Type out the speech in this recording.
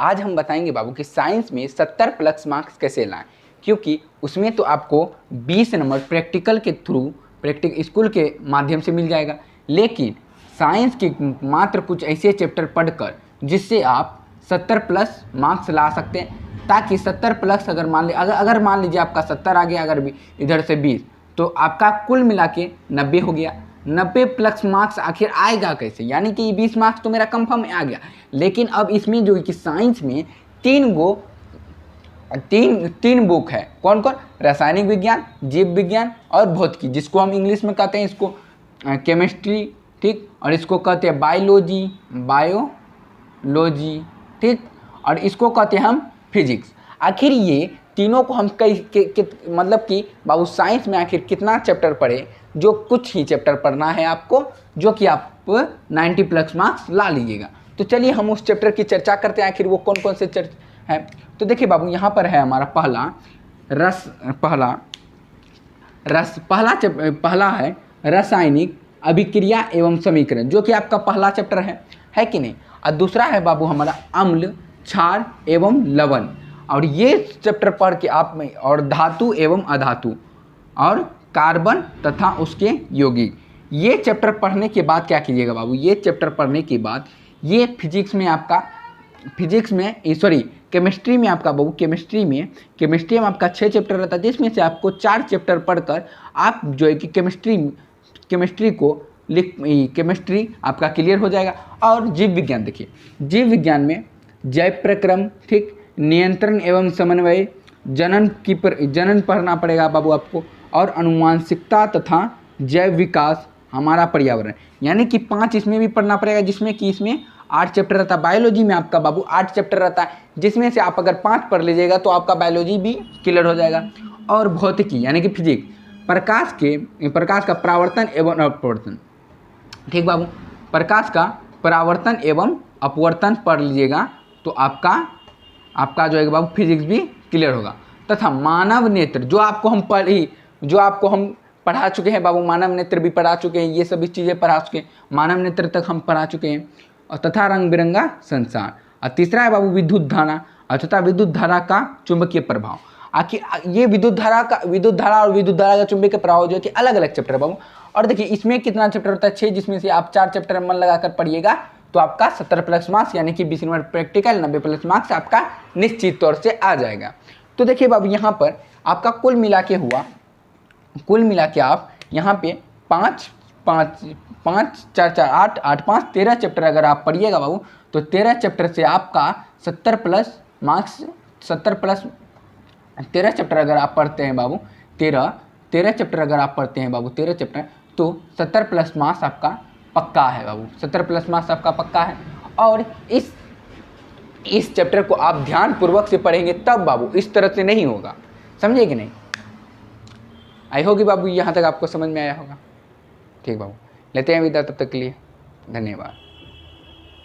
आज हम बताएंगे बाबू कि साइंस में 70 प्लस मार्क्स कैसे लाएं, क्योंकि उसमें तो आपको 20 नंबर प्रैक्टिकल के थ्रू स्कूल के माध्यम से मिल जाएगा। लेकिन साइंस के मात्र कुछ ऐसे चैप्टर पढ़कर जिससे आप 70 प्लस मार्क्स ला सकते हैं, ताकि 70 प्लस अगर मान लीजिए आपका 70 आ गया, अगर इधर से 20, तो आपका कुल मिला के 90 हो गया। 90 प्लस मार्क्स आखिर आएगा कैसे, यानी कि 20 मार्क्स तो मेरा कंफर्म आ गया। लेकिन अब इसमें जो कि साइंस में तीन बुक है, कौन कौन? रासायनिक विज्ञान, जीव विज्ञान और भौतिकी, जिसको हम इंग्लिश में कहते हैं इसको केमिस्ट्री, ठीक, और इसको कहते हैं बायोलॉजी, ठीक, और इसको कहते हैं हम फिजिक्स। आखिर ये तीनों को हम मतलब कि बाबू साइंस में आखिर कितना चैप्टर पढ़े? जो कुछ ही चैप्टर पढ़ना है आपको, जो कि आप 90 प्लस मार्क्स ला लीजिएगा। तो चलिए हम उस चैप्टर की चर्चा करते हैं, आखिर वो कौन कौन से चैप्टर हैं। तो देखिए बाबू, यहाँ पर है हमारा पहला है रासायनिक अभिक्रिया एवं समीकरण, जो कि आपका पहला चैप्टर है कि नहीं। और दूसरा है बाबू हमारा अम्ल, क्षार एवं लवण, और ये चैप्टर पढ़ के आप में, और धातु एवं अधातु, और कार्बन तथा उसके यौगिक। ये चैप्टर पढ़ने के बाद क्या कीजिएगा बाबू, ये चैप्टर पढ़ने के बाद ये केमिस्ट्री में आपका बाबू केमिस्ट्री में आपका 6 चैप्टर रहता है, जिसमें से आपको 4 चैप्टर पढ़कर आप जो है कि केमिस्ट्री आपका क्लियर हो जाएगा। और जीव विज्ञान, देखिए जीव विज्ञान में जैव प्रक्रम, ठीक, नियंत्रण एवं समन्वय, जनन पढ़ना पड़ेगा बाबू आपको, और अनुवांशिकता तथा जैव विकास, हमारा पर्यावरण, यानी कि 5 इसमें भी पढ़ना पड़ेगा, जिसमें कि इसमें 8 चैप्टर रहता है। बायोलॉजी में आपका बाबू 8 चैप्टर रहता है, जिसमें से आप अगर 5 पढ़ लीजिएगा तो आपका बायोलॉजी भी क्लियर हो जाएगा। और भौतिकी यानी कि फिजिक्स, प्रकाश का परावर्तन एवं अपवर्तन, ठीक बाबू, प्रकाश का परावर्तन एवं अपवर्तन पढ़ लीजिएगा तो आपका जो है बाबू फिजिक्स भी क्लियर होगा। तथा मानव नेत्र, जो आपको हम पढ़ा चुके हैं बाबू, मानव नेत्र भी पढ़ा चुके हैं, ये सभी चीज़ें पढ़ा चुके हैं, मानव नेत्र तक हम पढ़ा चुके हैं। और तथा रंग बिरंगा संसार। और तीसरा है बाबू विद्युत धारा, और तथा विद्युत धारा का चुंबकीय प्रभाव। आखिर ये विद्युत धारा और विद्युत धारा का चुंबकीय प्रभाव जो है कि अलग अलग चैप्टर है बाबू। और देखिए इसमें कितना चैप्टर होता है? 6, जिसमें से आप 4 चैप्टर मन लगाकर पढ़िएगा तो आपका 70 प्लस मार्क्स, यानी कि 20 नंबर प्रैक्टिकल, 90 प्लस मार्क्स आपका निश्चित तौर से आ जाएगा। तो देखिए बाबू, यहाँ पर आपका कुल मिला के आप यहाँ पे 5, 4, 8, 5, 13 चैप्टर अगर आप पढ़िएगा बाबू, तो 13 चैप्टर से आपका 70 प्लस मार्क्स, 13 चैप्टर अगर आप पढ़ते हैं बाबू, 13 चैप्टर अगर आप पढ़ते हैं बाबू, 13 चैप्टर, तो 70 प्लस मार्क्स आपका पक्का है बाबू, 70 प्लस मार्क्स आपका पक्का है। और इस चैप्टर को आप ध्यानपूर्वक से पढ़ेंगे तब बाबू, इस तरह से नहीं होगा, समझे कि नहीं। आई होगी बाबू, यहाँ तक आपको समझ में आया होगा। ठीक बाबू, लेते हैं विदा, तब तक के लिए धन्यवाद।